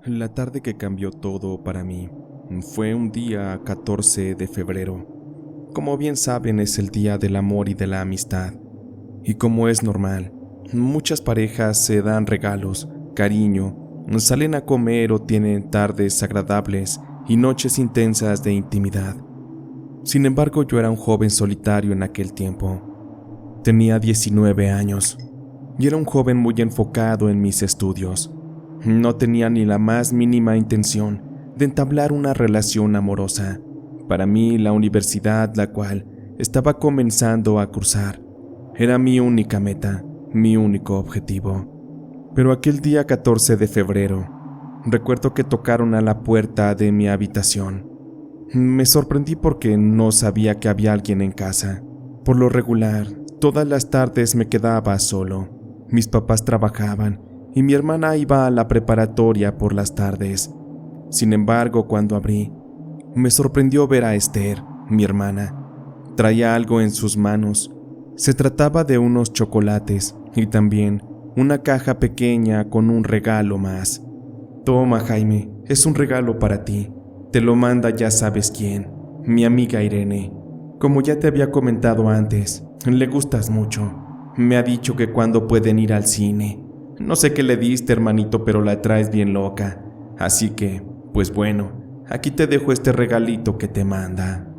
La tarde que cambió todo para mí fue un día 14 de febrero. Como bien saben, es el día del amor y de la amistad. Y como es normal, muchas parejas se dan regalos, cariño, salen a comer o tienen tardes agradables y noches intensas de intimidad. Sin embargo, yo era un joven solitario en aquel tiempo. Tenía 19 años y era un joven muy enfocado en mis estudios. No tenía ni la más mínima intención de entablar una relación amorosa. Para mí, la universidad, la cual estaba comenzando a cursar, era mi única meta, mi único objetivo. Pero aquel día 14 de febrero, recuerdo que tocaron a la puerta de mi habitación. Me sorprendí porque no sabía que había alguien en casa. Por lo regular, todas las tardes me quedaba solo. Mis papás trabajaban y mi hermana iba a la preparatoria por las tardes. Sin embargo, cuando abrí, me sorprendió ver a Esther, mi hermana. Traía algo en sus manos. Se trataba de unos chocolates y también una caja pequeña con un regalo más. Toma, Jaime, es un regalo para ti. Te lo manda ya sabes quién, mi amiga Irene. Como ya te había comentado antes, le gustas mucho. Me ha dicho que cuando pueden ir al cine. No sé qué le diste, hermanito, pero la traes bien loca. Así que, pues bueno, aquí te dejo este regalito que te manda.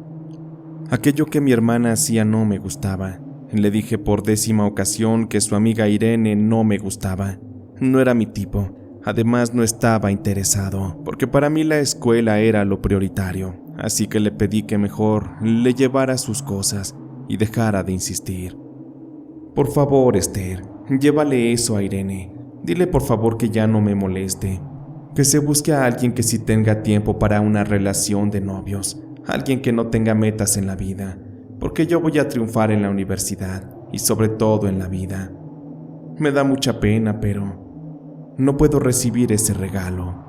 Aquello que mi hermana hacía no me gustaba. Le dije por 10ª ocasión que su amiga Irene no me gustaba. No era mi tipo. Además, no estaba interesado, porque para mí la escuela era lo prioritario. Así que le pedí que mejor le llevara sus cosas y dejara de insistir. Por favor, Esther, llévale eso a Irene. Dile por favor que ya no me moleste. Que se busque a alguien que sí tenga tiempo para una relación de novios. Alguien que no tenga metas en la vida. Porque yo voy a triunfar en la universidad y sobre todo en la vida. Me da mucha pena, pero no puedo recibir ese regalo.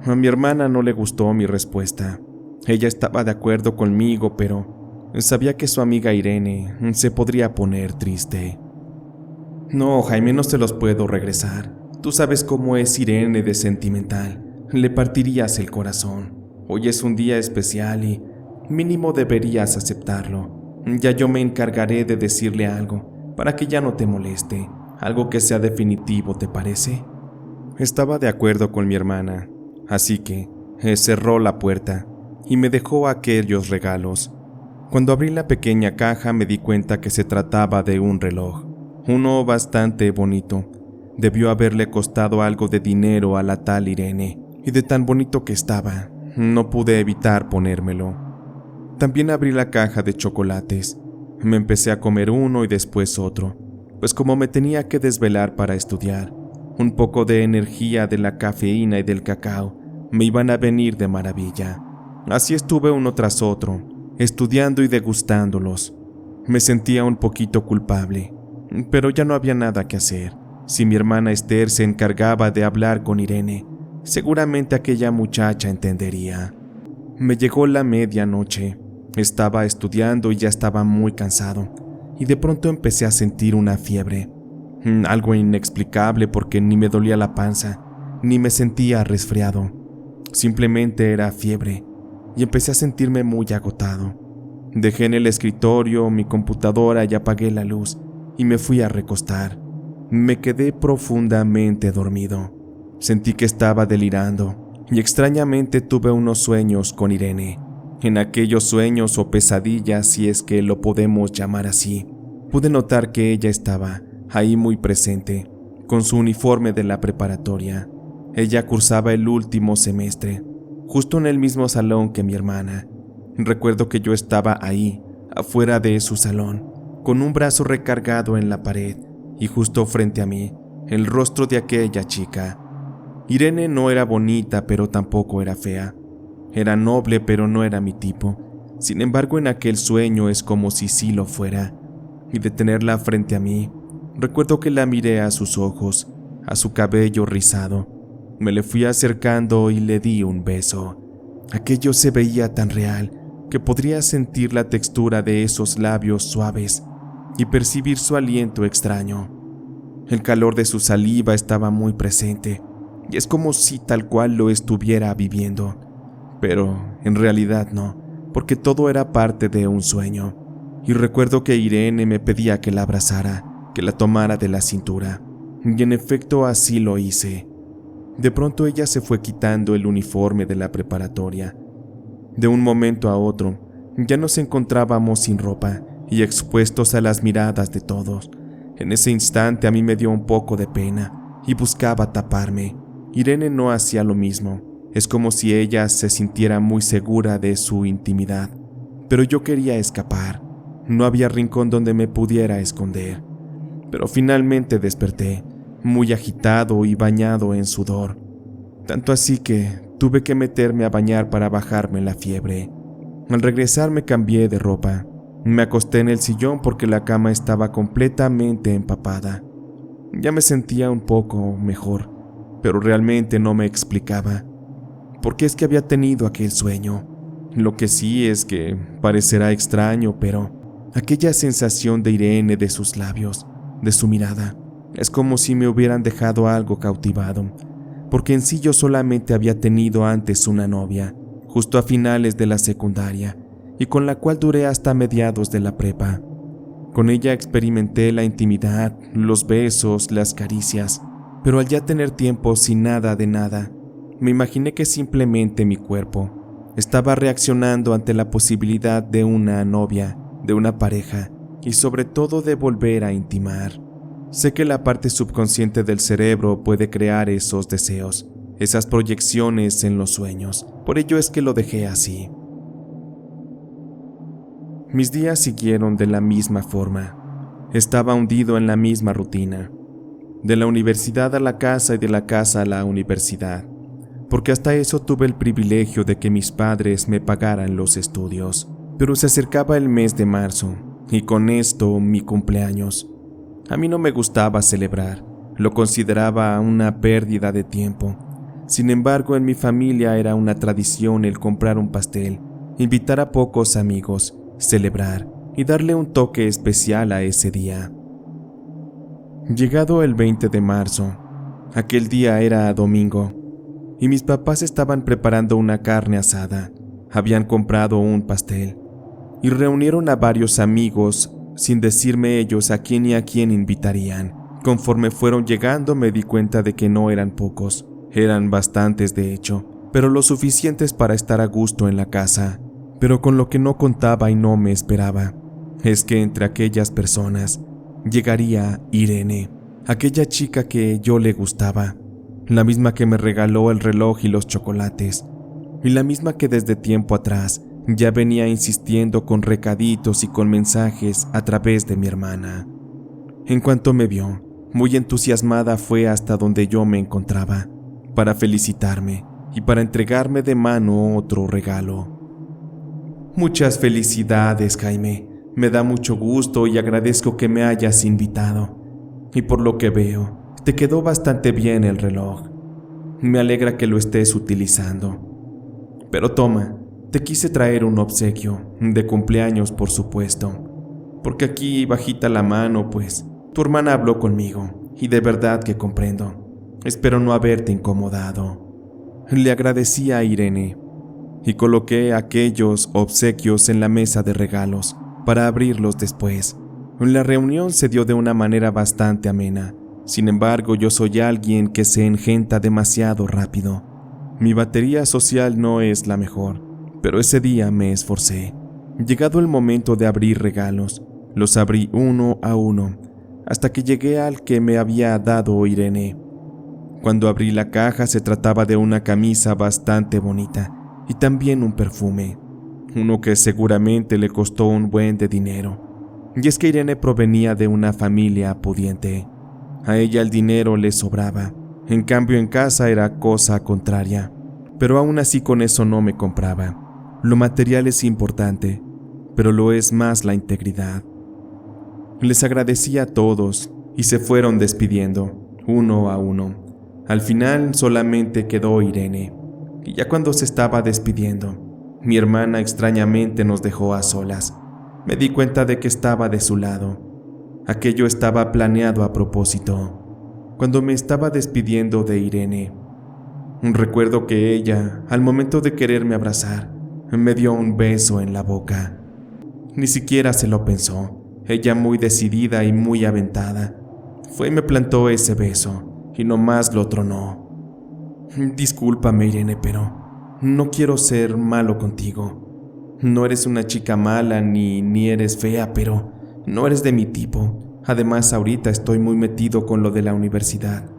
A mi hermana no le gustó mi respuesta. Ella estaba de acuerdo conmigo, pero sabía que su amiga Irene se podría poner triste. No, Jaime, no se los puedo regresar. Tú sabes cómo es Irene de sentimental. Le partirías el corazón. Hoy es un día especial y mínimo deberías aceptarlo. Ya yo me encargaré de decirle algo para que ya no te moleste. Algo que sea definitivo, ¿te parece? Estaba de acuerdo con mi hermana, así que cerró la puerta y me dejó aquellos regalos. Cuando abrí la pequeña caja me di cuenta que se trataba de un reloj, uno bastante bonito. Debió haberle costado algo de dinero a la tal Irene, y de tan bonito que estaba, no pude evitar ponérmelo. También abrí la caja de chocolates. Me empecé a comer uno y después otro, pues como me tenía que desvelar para estudiar, un poco de energía de la cafeína y del cacao me iban a venir de maravilla. Así estuve uno tras otro, estudiando y degustándolos. Me sentía un poquito culpable, pero ya no había nada que hacer. Si mi hermana Esther se encargaba de hablar con Irene, seguramente aquella muchacha entendería. Me llegó la medianoche. Estaba estudiando y ya estaba muy cansado, y de pronto empecé a sentir una fiebre. Algo inexplicable porque ni me dolía la panza, ni me sentía resfriado. Simplemente era fiebre y empecé a sentirme muy agotado. Dejé en el escritorio mi computadora y apagué la luz y me fui a recostar. Me quedé profundamente dormido. Sentí que estaba delirando y extrañamente tuve unos sueños con Irene. En aquellos sueños o pesadillas, si es que lo podemos llamar así, pude notar que ella estaba ahí muy presente, con su uniforme de la preparatoria. Ella cursaba el último semestre, justo en el mismo salón que mi hermana. Recuerdo que yo estaba ahí, afuera de su salón, con un brazo recargado en la pared, y justo frente a mí, el rostro de aquella chica. Irene no era bonita, pero tampoco era fea. Era noble, pero no era mi tipo. Sin embargo, en aquel sueño es como si sí lo fuera. Y de tenerla frente a mí, recuerdo que la miré a sus ojos, a su cabello rizado. Me le fui acercando y le di un beso. Aquello se veía tan real que podría sentir la textura de esos labios suaves y percibir su aliento extraño. El calor de su saliva estaba muy presente y es como si tal cual lo estuviera viviendo. Pero en realidad no, porque todo era parte de un sueño. Y recuerdo que Irene me pedía que la abrazara, que la tomara de la cintura. Y en efecto así lo hice. De pronto ella se fue quitando el uniforme de la preparatoria. De un momento a otro, ya nos encontrábamos sin ropa y expuestos a las miradas de todos. En ese instante a mí me dio un poco de pena y buscaba taparme. Irene no hacía lo mismo. Es como si ella se sintiera muy segura de su intimidad. Pero yo quería escapar. No había rincón donde me pudiera esconder. Pero finalmente desperté, muy agitado y bañado en sudor. Tanto así que tuve que meterme a bañar para bajarme la fiebre. Al regresar me cambié de ropa. Me acosté en el sillón porque la cama estaba completamente empapada. Ya me sentía un poco mejor, pero realmente no me explicaba por qué es que había tenido aquel sueño. Lo que sí es que parecerá extraño, pero aquella sensación de Irene, de sus labios, de su mirada, es como si me hubieran dejado algo cautivado, porque en sí yo solamente había tenido antes una novia, justo a finales de la secundaria, y con la cual duré hasta mediados de la prepa. Con ella experimenté la intimidad, los besos, las caricias, pero al ya tener tiempo sin nada de nada, me imaginé que simplemente mi cuerpo estaba reaccionando ante la posibilidad de una novia, de una pareja, y sobre todo de volver a intimar. Sé que la parte subconsciente del cerebro puede crear esos deseos, esas proyecciones en los sueños, por ello es que lo dejé así. Mis días siguieron de la misma forma. Estaba hundido en la misma rutina. De la universidad a la casa y de la casa a la universidad. Porque hasta eso tuve el privilegio de que mis padres me pagaran los estudios. Pero se acercaba el mes de marzo, y con esto mi cumpleaños. A mí no me gustaba celebrar, lo consideraba una pérdida de tiempo. Sin embargo, en mi familia era una tradición el comprar un pastel, invitar a pocos amigos, celebrar y darle un toque especial a ese día. Llegado el 20 de marzo, aquel día era domingo, y mis papás estaban preparando una carne asada, habían comprado un pastel, y reunieron a varios amigos sin decirme ellos a quién y a quién invitarían. Conforme fueron llegando me di cuenta de que no eran pocos, eran bastantes de hecho, pero lo suficientes para estar a gusto en la casa. Pero con lo que no contaba y no me esperaba, es que entre aquellas personas llegaría Irene, aquella chica que yo le gustaba, la misma que me regaló el reloj y los chocolates, y la misma que desde tiempo atrás ya venía insistiendo con recaditos y con mensajes a través de mi hermana. En cuanto me vio, muy entusiasmada fue hasta donde yo me encontraba, para felicitarme y para entregarme de mano otro regalo. Muchas felicidades, Jaime. Me da mucho gusto y agradezco que me hayas invitado. Y por lo que veo, te quedó bastante bien el reloj. Me alegra que lo estés utilizando. Pero toma, te quise traer un obsequio, de cumpleaños por supuesto. Porque aquí bajita la mano, pues, tu hermana habló conmigo, y de verdad que comprendo. Espero no haberte incomodado. Le agradecí a Irene y coloqué aquellos obsequios en la mesa de regalos para abrirlos después. La reunión se dio de una manera bastante amena. Sin embargo, yo soy alguien que se engenta demasiado rápido. Mi batería social no es la mejor, pero ese día me esforcé. Llegado el momento de abrir regalos, los abrí uno a uno, hasta que llegué al que me había dado Irene. Cuando abrí la caja se trataba de una camisa bastante bonita, y también un perfume, uno que seguramente le costó un buen de dinero. Y es que Irene provenía de una familia pudiente. A ella el dinero le sobraba, en cambio en casa era cosa contraria. Pero aún así con eso no me compraba. Lo material es importante, pero lo es más la integridad. Les agradecí a todos y se fueron despidiendo, uno a uno. Al final solamente quedó Irene. Y ya cuando se estaba despidiendo, mi hermana extrañamente nos dejó a solas. Me di cuenta de que estaba de su lado. Aquello estaba planeado a propósito. Cuando me estaba despidiendo de Irene, Recuerdo que ella, al momento de quererme abrazar, me dio un beso en la boca. Ni siquiera se lo pensó. Ella, muy decidida y muy aventada, fue y me plantó ese beso y nomás lo tronó. Discúlpame, Irene, pero no quiero ser malo contigo. No eres una chica mala ni eres fea, pero no eres de mi tipo. Además, ahorita estoy muy metido con lo de la universidad.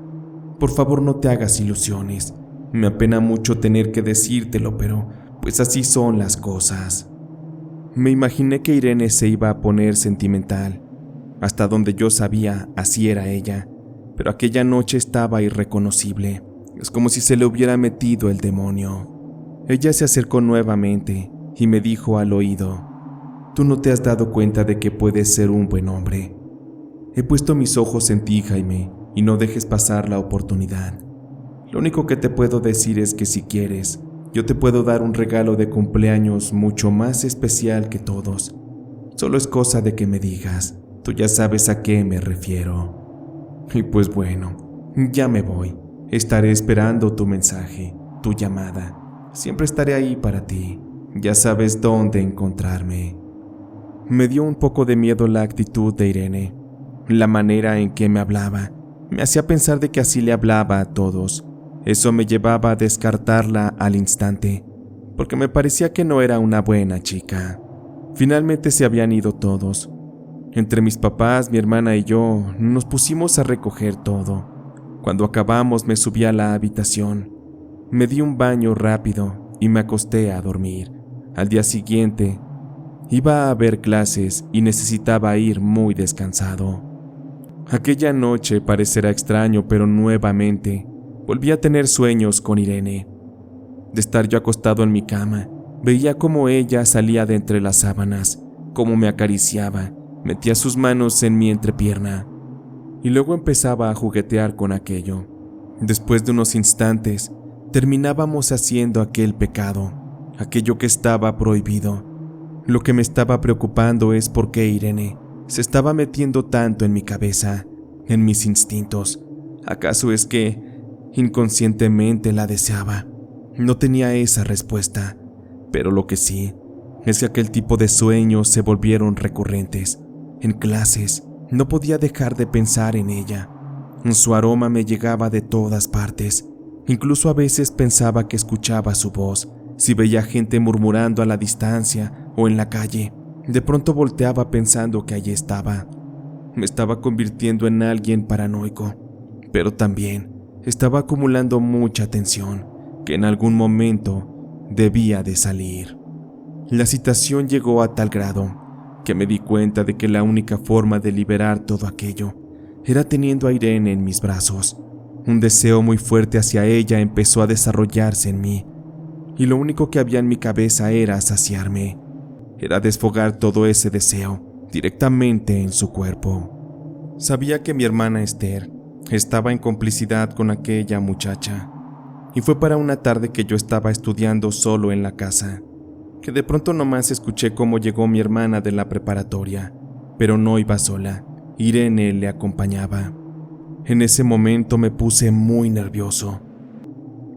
Por favor, no te hagas ilusiones. Me apena mucho tener que decírtelo, pero pues así son las cosas. Me imaginé que Irene se iba a poner sentimental. Hasta donde yo sabía, así era ella. Pero aquella noche estaba irreconocible. Es como si se le hubiera metido el demonio. Ella se acercó nuevamente y me dijo al oído: «Tú no te has dado cuenta de que puedes ser un buen hombre. He puesto mis ojos en ti, Jaime, y no dejes pasar la oportunidad. Lo único que te puedo decir es que si quieres, yo te puedo dar un regalo de cumpleaños mucho más especial que todos. Solo es cosa de que me digas, tú ya sabes a qué me refiero». Y pues bueno, ya me voy. Estaré esperando tu mensaje, tu llamada. Siempre estaré ahí para ti. Ya sabes dónde encontrarme. Me dio un poco de miedo la actitud de Irene. La manera en que me hablaba me hacía pensar de que así le hablaba a todos. Eso me llevaba a descartarla al instante, porque me parecía que no era una buena chica. Finalmente se habían ido todos. Entre mis papás, mi hermana y yo nos pusimos a recoger todo. Cuando acabamos me subí a la habitación. Me di un baño rápido y me acosté a dormir. Al día siguiente iba a haber clases y necesitaba ir muy descansado. Aquella noche parecerá extraño, pero nuevamente volví a tener sueños con Irene. De estar yo acostado en mi cama, veía cómo ella salía de entre las sábanas, cómo me acariciaba, metía sus manos en mi entrepierna y luego empezaba a juguetear con aquello. Después de unos instantes, terminábamos haciendo aquel pecado, aquello que estaba prohibido. Lo que me estaba preocupando es por qué Irene se estaba metiendo tanto en mi cabeza, en mis instintos. ¿Acaso es que inconscientemente la deseaba? No tenía esa respuesta, pero lo que sí es que aquel tipo de sueños se volvieron recurrentes. En clases no podía dejar de pensar en ella. Su aroma me llegaba de todas partes. Incluso a veces pensaba que escuchaba su voz. Si veía gente murmurando a la distancia o en la calle, de pronto volteaba pensando que allí estaba. Me estaba convirtiendo en alguien paranoico, pero también estaba acumulando mucha tensión que en algún momento debía de salir. La situación llegó a tal grado que me di cuenta de que la única forma de liberar todo aquello era teniendo a Irene en mis brazos. Un deseo muy fuerte hacia ella empezó a desarrollarse en mí, y lo único que había en mi cabeza era saciarme. Era desfogar todo ese deseo directamente en su cuerpo. Sabía que mi hermana Esther estaba en complicidad con aquella muchacha, y fue para una tarde que yo estaba estudiando solo en la casa, que de pronto nomás escuché cómo llegó mi hermana de la preparatoria, pero no iba sola. Irene le acompañaba. En ese momento me puse muy nervioso.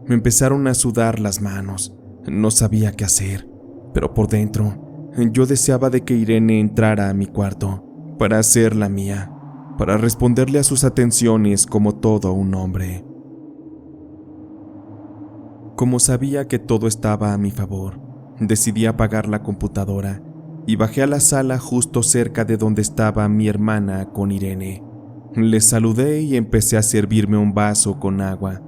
Me empezaron a sudar las manos. No sabía qué hacer, pero por dentro yo deseaba de que Irene entrara a mi cuarto para hacer la mía, para responderle a sus atenciones como todo un hombre. Como sabía que todo estaba a mi favor, decidí apagar la computadora y bajé a la sala justo cerca de donde estaba mi hermana con Irene. Les saludé y empecé a servirme un vaso con agua.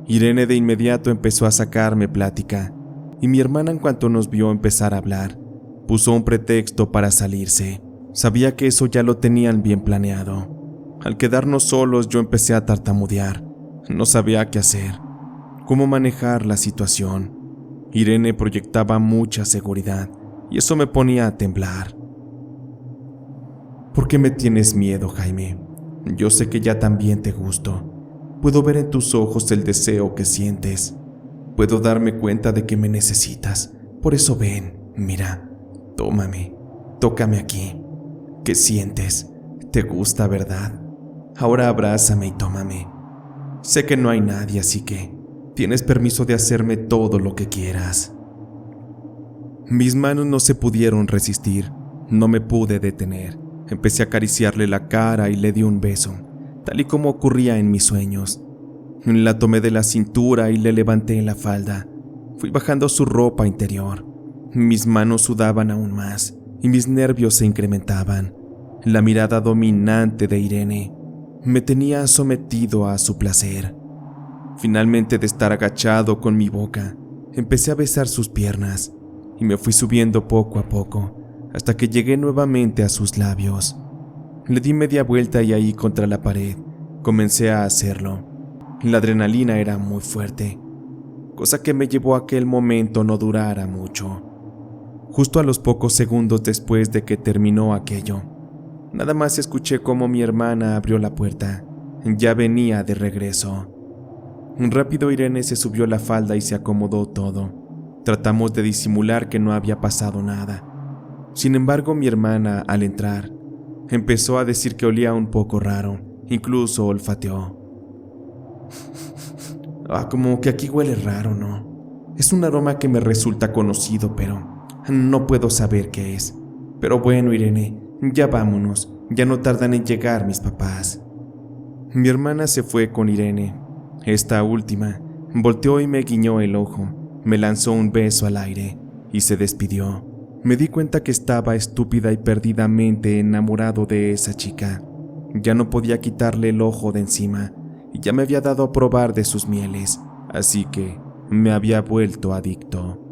Irene de inmediato empezó a sacarme plática, y mi hermana, en cuanto nos vio empezar a hablar, puso un pretexto para salirse. Sabía que eso ya lo tenían bien planeado. Al quedarnos solos yo empecé a tartamudear. No sabía qué hacer, cómo manejar la situación. Irene proyectaba mucha seguridad y eso me ponía a temblar. ¿Por qué me tienes miedo, Jaime? Yo sé que ya también te gusto. Puedo ver en tus ojos el deseo que sientes. Puedo darme cuenta de que me necesitas. Por eso ven, mira, tómame, tócame aquí. ¿Qué sientes? ¿Te gusta, verdad? Ahora abrázame y tómame. Sé que no hay nadie, así que Tienes permiso de hacerme todo lo que quieras. Mis manos no se pudieron resistir. No me pude detener. Empecé a acariciarle la cara y le di un beso, tal y como ocurría en mis sueños. La tomé de la cintura y le levanté la falda. Fui bajando su ropa interior. Mis manos sudaban aún más y mis nervios se incrementaban. La mirada dominante de Irene me tenía sometido a su placer. Finalmente, de estar agachado con mi boca, empecé a besar sus piernas y me fui subiendo poco a poco hasta que llegué nuevamente a sus labios. Le di media vuelta y ahí contra la pared comencé a hacerlo. La adrenalina era muy fuerte, cosa que me llevó a que el momento no durara mucho. Justo a los pocos segundos después de que terminó aquello, nada más escuché cómo mi hermana abrió la puerta. Ya venía de regreso. Rápido Irene se subió la falda y se acomodó todo. Tratamos de disimular que no había pasado nada. Sin embargo, mi hermana, al entrar, empezó a decir que olía un poco raro, incluso olfateó. Como que aquí huele raro, ¿no? Es un aroma que me resulta conocido, pero no puedo saber qué es. Pero bueno, Irene, ya vámonos, ya no tardan en llegar mis papás. Mi hermana se fue con Irene. Esta última volteó y me guiñó el ojo, me lanzó un beso al aire y se despidió. Me di cuenta que estaba estúpida y perdidamente enamorado de esa chica. Ya no podía quitarle el ojo de encima y ya me había dado a probar de sus mieles, así que me había vuelto adicto.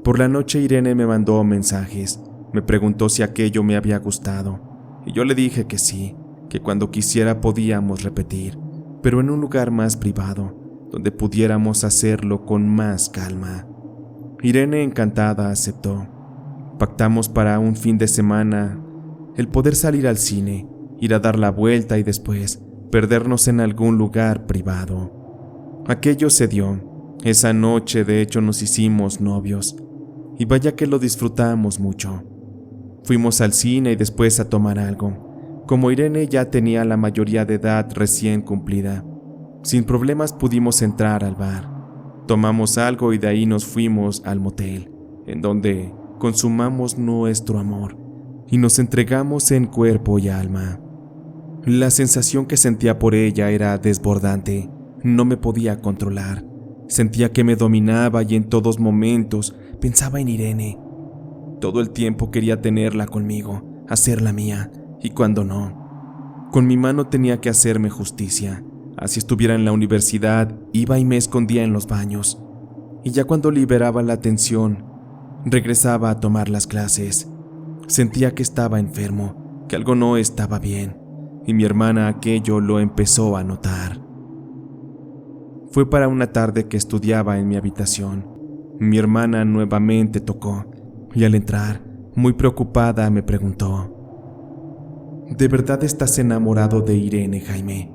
Por la noche Irene me mandó mensajes, me preguntó si aquello me había gustado y yo le dije que sí, que cuando quisiera podíamos repetir, pero en un lugar más privado, donde pudiéramos hacerlo con más calma. Irene, encantada, aceptó. Pactamos para un fin de semana el poder salir al cine, ir a dar la vuelta y después perdernos en algún lugar privado. Aquello se dio. Esa noche, de hecho, nos hicimos novios, y vaya que lo disfrutamos mucho. Fuimos al cine y después a tomar algo. Como Irene ya tenía la mayoría de edad recién cumplida, sin problemas pudimos entrar al bar. Tomamos algo y de ahí nos fuimos al motel, en donde consumamos nuestro amor y nos entregamos en cuerpo y alma. La sensación que sentía por ella era desbordante. No me podía controlar. Sentía que me dominaba y en todos momentos pensaba en Irene. Todo el tiempo quería tenerla conmigo, hacerla mía. Y cuando no, con mi mano tenía que hacerme justicia. Así estuviera en la universidad, iba y me escondía en los baños. Y ya cuando liberaba la tensión, regresaba a tomar las clases. Sentía que estaba enfermo, que algo no estaba bien, y mi hermana aquello lo empezó a notar. Fue para una tarde que estudiaba en mi habitación. Mi hermana nuevamente tocó, y al entrar, muy preocupada, me preguntó: ¿de verdad estás enamorado de Irene, Jaime?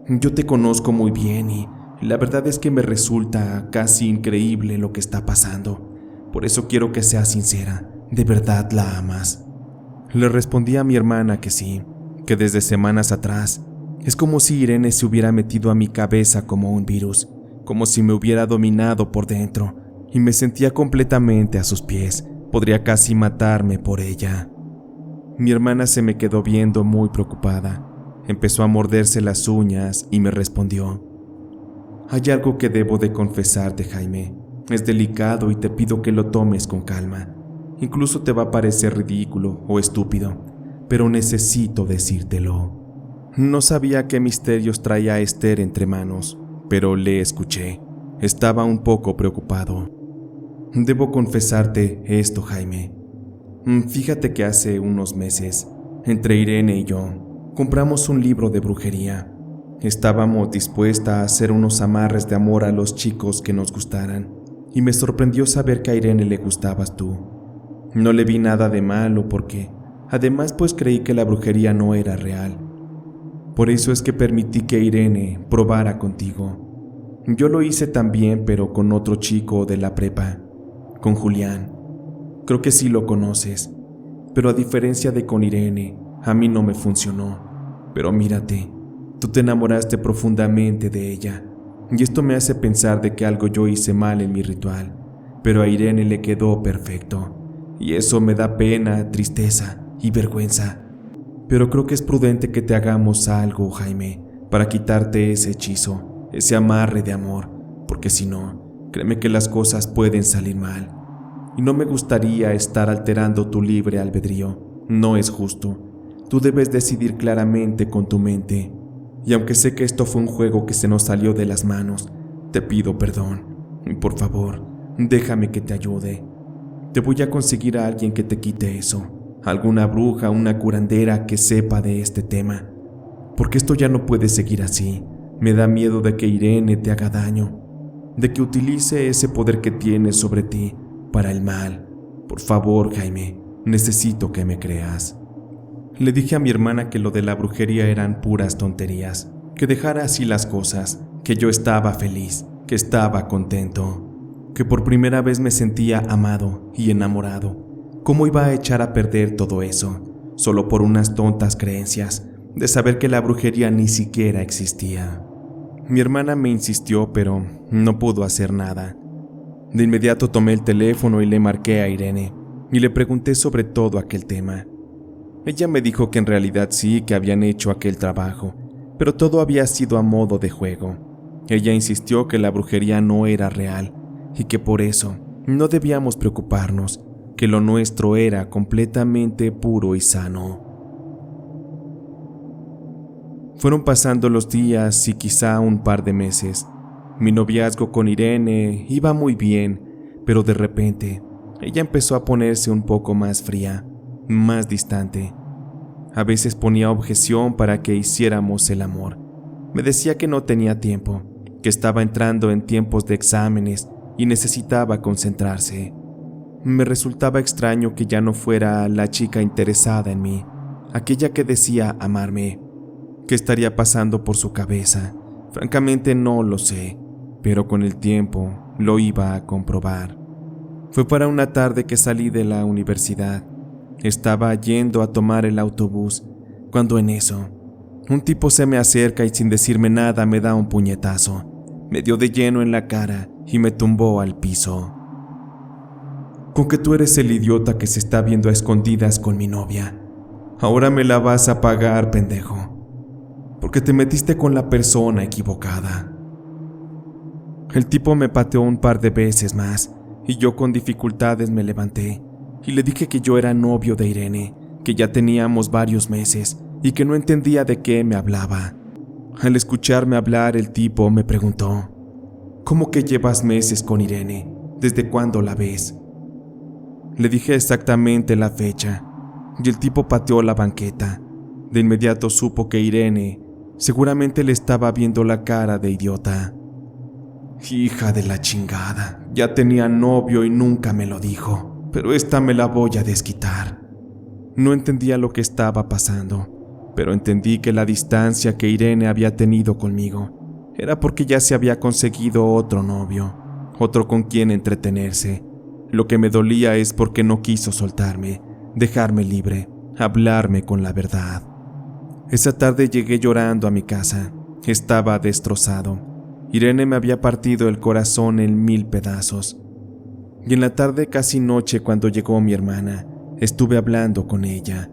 Yo te conozco muy bien y la verdad es que me resulta casi increíble lo que está pasando. Por eso quiero que seas sincera. ¿De verdad la amas? Le respondí a mi hermana que sí, que desde semanas atrás es como si Irene se hubiera metido a mi cabeza como un virus, como si me hubiera dominado por dentro y me sentía completamente a sus pies. Podría casi matarme por ella. Mi hermana se me quedó viendo muy preocupada. Empezó a morderse las uñas y me respondió: hay algo que debo de confesarte, Jaime. Es delicado y te pido que lo tomes con calma. Incluso te va a parecer ridículo o estúpido, pero necesito decírtelo. No sabía qué misterios traía Esther entre manos, pero le escuché. Estaba un poco preocupado. Debo confesarte esto, Jaime. Fíjate que hace unos meses, entre Irene y yo, compramos un libro de brujería. Estábamos dispuestas a hacer unos amarres de amor a los chicos que nos gustaran, y me sorprendió saber que a Irene le gustabas tú. No le vi nada de malo porque, además, pues creí que la brujería no era real. Por eso es que permití que Irene probara contigo. Yo lo hice también, pero con otro chico de la prepa, con Julián. Creo que sí lo conoces, pero a diferencia de con Irene, a mí no me funcionó. Pero mírate, tú te enamoraste profundamente de ella. y esto me hace pensar de que algo yo hice mal en mi ritual, pero a Irene le quedó perfecto, y eso me da pena, tristeza y vergüenza. Pero creo que es prudente que te hagamos algo, Jaime, para quitarte ese hechizo, ese amarre de amor, porque si no, créeme que las cosas pueden salir mal. Y no me gustaría estar alterando tu libre albedrío, no es justo. Tú debes decidir claramente con tu mente. Y aunque sé que esto fue un juego que se nos salió de las manos, te pido perdón. Y por favor, déjame que te ayude. Te voy a conseguir a alguien que te quite eso. Alguna bruja, una curandera que sepa de este tema. Porque esto ya no puede seguir así. Me da miedo de que Irene te haga daño. De que utilice ese poder que tiene sobre ti para el mal. Por favor, Jaime, necesito que me creas. Le dije a mi hermana que lo de la brujería eran puras tonterías, que dejara así las cosas, que yo estaba feliz, que estaba contento, que por primera vez me sentía amado y enamorado. ¿Cómo iba a echar a perder todo eso, solo por unas tontas creencias, de saber que la brujería ni siquiera existía? Mi hermana me insistió, pero no pudo hacer nada. De inmediato tomé el teléfono y le marqué a Irene, y le pregunté sobre todo aquel tema. Ella me dijo que en realidad sí que habían hecho aquel trabajo, pero todo había sido a modo de juego. Ella insistió que la brujería no era real y que por eso no debíamos preocuparnos, que lo nuestro era completamente puro y sano. Fueron pasando los días y quizá un par de meses. Mi noviazgo con Irene iba muy bien, pero de repente ella empezó a ponerse un poco más fría, más distante. A veces ponía objeción para que hiciéramos el amor. Me decía que no tenía tiempo, que estaba entrando en tiempos de exámenes y necesitaba concentrarse. Me resultaba extraño que ya no fuera la chica interesada en mí, aquella que decía amarme. ¿Qué estaría pasando por su cabeza? Francamente no lo sé, pero con el tiempo lo iba a comprobar. Fue para una tarde que salí de la universidad. Estaba yendo a tomar el autobús, cuando en eso, un tipo se me acerca y sin decirme nada me da un puñetazo. Me dio de lleno en la cara y me tumbó al piso. Con que tú eres el idiota que se está viendo a escondidas con mi novia. Ahora me la vas a pagar, pendejo. Porque te metiste con la persona equivocada. El tipo me pateó un par de veces más y yo con dificultades me levanté y le dije que yo era novio de Irene, que ya teníamos varios meses y que no entendía de qué me hablaba. Al escucharme hablar, el tipo me preguntó: ¿cómo que llevas meses con Irene? ¿Desde cuándo la ves? Le dije exactamente la fecha y el tipo pateó la banqueta. De inmediato supo que Irene seguramente le estaba viendo la cara de idiota. Hija de la chingada, ya tenía novio y nunca me lo dijo, pero esta me la voy a desquitar. No entendía lo que estaba pasando, pero entendí que la distancia que Irene había tenido conmigo era porque ya se había conseguido otro novio, otro con quien entretenerse. Lo que me dolía es porque no quiso soltarme, dejarme libre, hablarme con la verdad. Esa tarde llegué llorando a mi casa. Estaba destrozado. Irene me había partido el corazón en 1000 pedazos. Y en la tarde, casi noche, cuando llegó mi hermana, estuve hablando con ella.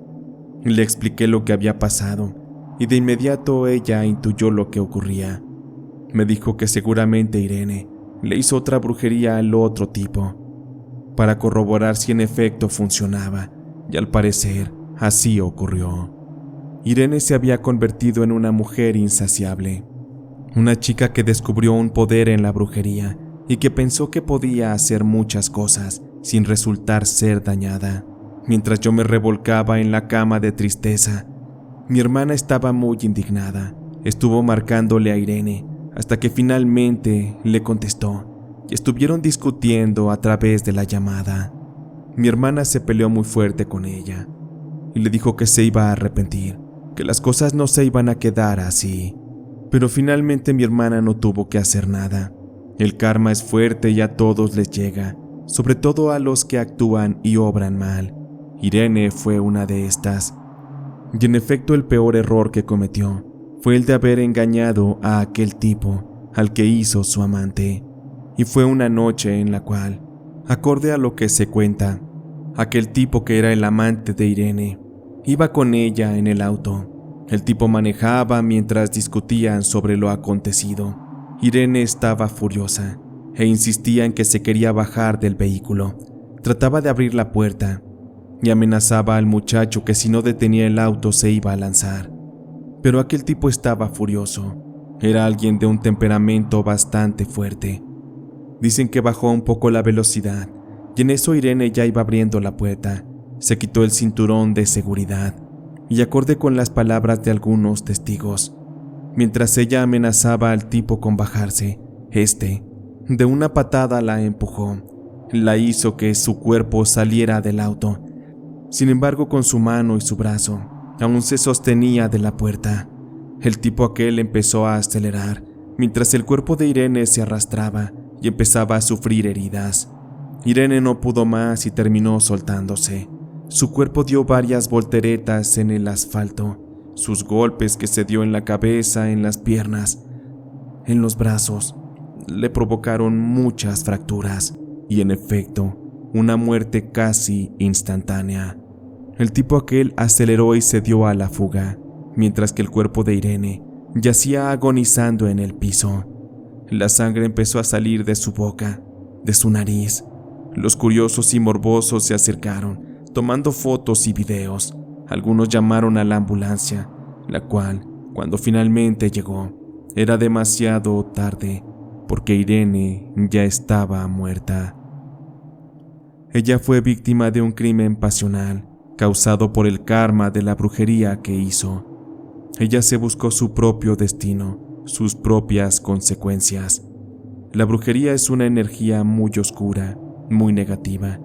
Le expliqué lo que había pasado y de inmediato ella intuyó lo que ocurría. Me dijo que seguramente Irene le hizo otra brujería al otro tipo, para corroborar si en efecto funcionaba, y al parecer así ocurrió. Irene se había convertido en una mujer insaciable, una chica que descubrió un poder en la brujería y que pensó que podía hacer muchas cosas sin resultar ser dañada. Mientras yo me revolcaba en la cama de tristeza, mi hermana estaba muy indignada. Estuvo marcándole a Irene hasta que finalmente le contestó y estuvieron discutiendo a través de la llamada. Mi hermana se peleó muy fuerte con ella y le dijo que se iba a arrepentir, que las cosas no se iban a quedar así. Pero finalmente mi hermana no tuvo que hacer nada. El karma es fuerte y a todos les llega, sobre todo a los que actúan y obran mal. Irene fue una de estas. Y en efecto el peor error que cometió fue el de haber engañado a aquel tipo al que hizo su amante. Y fue una noche en la cual, acorde a lo que se cuenta, aquel tipo que era el amante de Irene iba con ella en el auto. El tipo manejaba mientras discutían sobre lo acontecido. Irene estaba furiosa e insistía en que se quería bajar del vehículo. Trataba de abrir la puerta y amenazaba al muchacho que si no detenía el auto se iba a lanzar. Pero aquel tipo estaba furioso. Era alguien de un temperamento bastante fuerte. Dicen que bajó un poco la velocidad y en eso Irene ya iba abriendo la puerta. Se quitó el cinturón de seguridad y acorde con las palabras de algunos testigos, mientras ella amenazaba al tipo con bajarse, de una patada la empujó, la hizo que su cuerpo saliera del auto. Sin embargo, con su mano y su brazo, aún se sostenía de la puerta. El tipo aquel empezó a acelerar, mientras el cuerpo de Irene se arrastraba y empezaba a sufrir heridas. Irene no pudo más y terminó soltándose. Su cuerpo dio varias volteretas en el asfalto. Sus golpes que se dio en la cabeza, en las piernas, en los brazos, le provocaron muchas fracturas y, en efecto, una muerte casi instantánea. El tipo aquel aceleró y se dio a la fuga, mientras que el cuerpo de Irene yacía agonizando en el piso. La sangre empezó a salir de su boca, de su nariz. Los curiosos y morbosos se acercaron, tomando fotos y videos. Algunos llamaron a la ambulancia, la cual, cuando finalmente llegó, era demasiado tarde, porque Irene ya estaba muerta. Ella fue víctima de un crimen pasional, causado por el karma de la brujería que hizo. Ella se buscó su propio destino, sus propias consecuencias. La brujería es una energía muy oscura, muy negativa.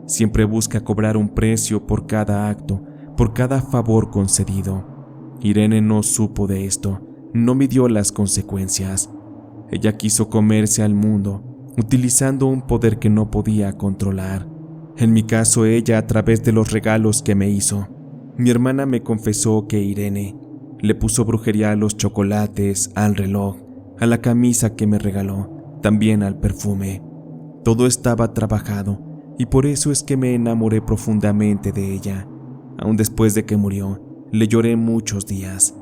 Siempre busca cobrar un precio por cada acto, por cada favor concedido. Irene no supo de esto, no midió las consecuencias. Ella quiso comerse al mundo, utilizando un poder que no podía controlar. En mi caso, ella a través de los regalos que me hizo. Mi hermana me confesó que Irene le puso brujería a los chocolates, al reloj, a la camisa que me regaló, también al perfume. Todo estaba trabajado y por eso es que me enamoré profundamente de ella. Aún después de que murió, le lloré muchos días.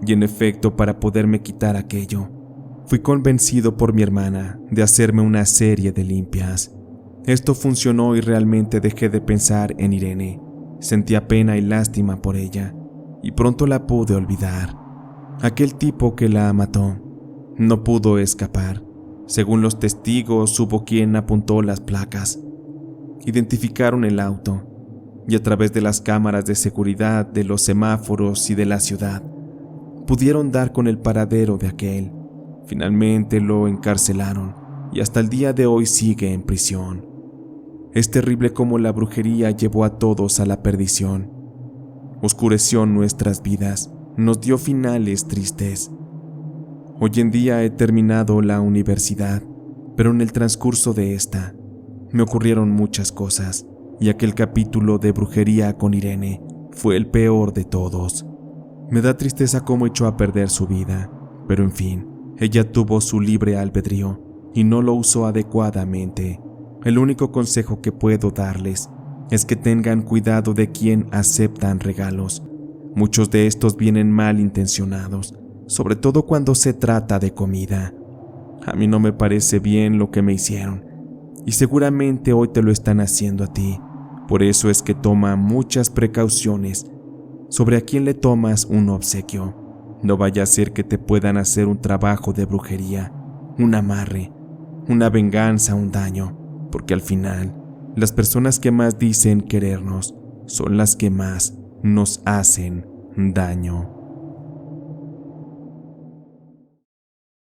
Y en efecto, para poderme quitar aquello, fui convencido por mi hermana de hacerme una serie de limpias. Esto funcionó y realmente dejé de pensar en Irene. Sentía pena y lástima por ella, y pronto la pude olvidar. Aquel tipo que la mató no pudo escapar. Según los testigos, hubo quien apuntó las placas. Identificaron el auto, y a través de las cámaras de seguridad de los semáforos y de la ciudad, pudieron dar con el paradero de aquel. Finalmente lo encarcelaron, y hasta el día de hoy sigue en prisión. Es terrible cómo la brujería llevó a todos a la perdición. Oscureció nuestras vidas, nos dio finales tristes. Hoy en día he terminado la universidad, pero en el transcurso de esta, me ocurrieron muchas cosas, y aquel capítulo de brujería con Irene fue el peor de todos. Me da tristeza cómo echó a perder su vida, pero en fin, ella tuvo su libre albedrío y no lo usó adecuadamente. El único consejo que puedo darles es que tengan cuidado de quien aceptan regalos. Muchos de estos vienen mal intencionados, sobre todo cuando se trata de comida. A mí no me parece bien lo que me hicieron, y seguramente hoy te lo están haciendo a ti. Por eso es que toma muchas precauciones sobre a quién le tomas un obsequio. No vaya a ser que te puedan hacer un trabajo de brujería, un amarre, una venganza, un daño, porque al final, las personas que más dicen querernos son las que más nos hacen daño.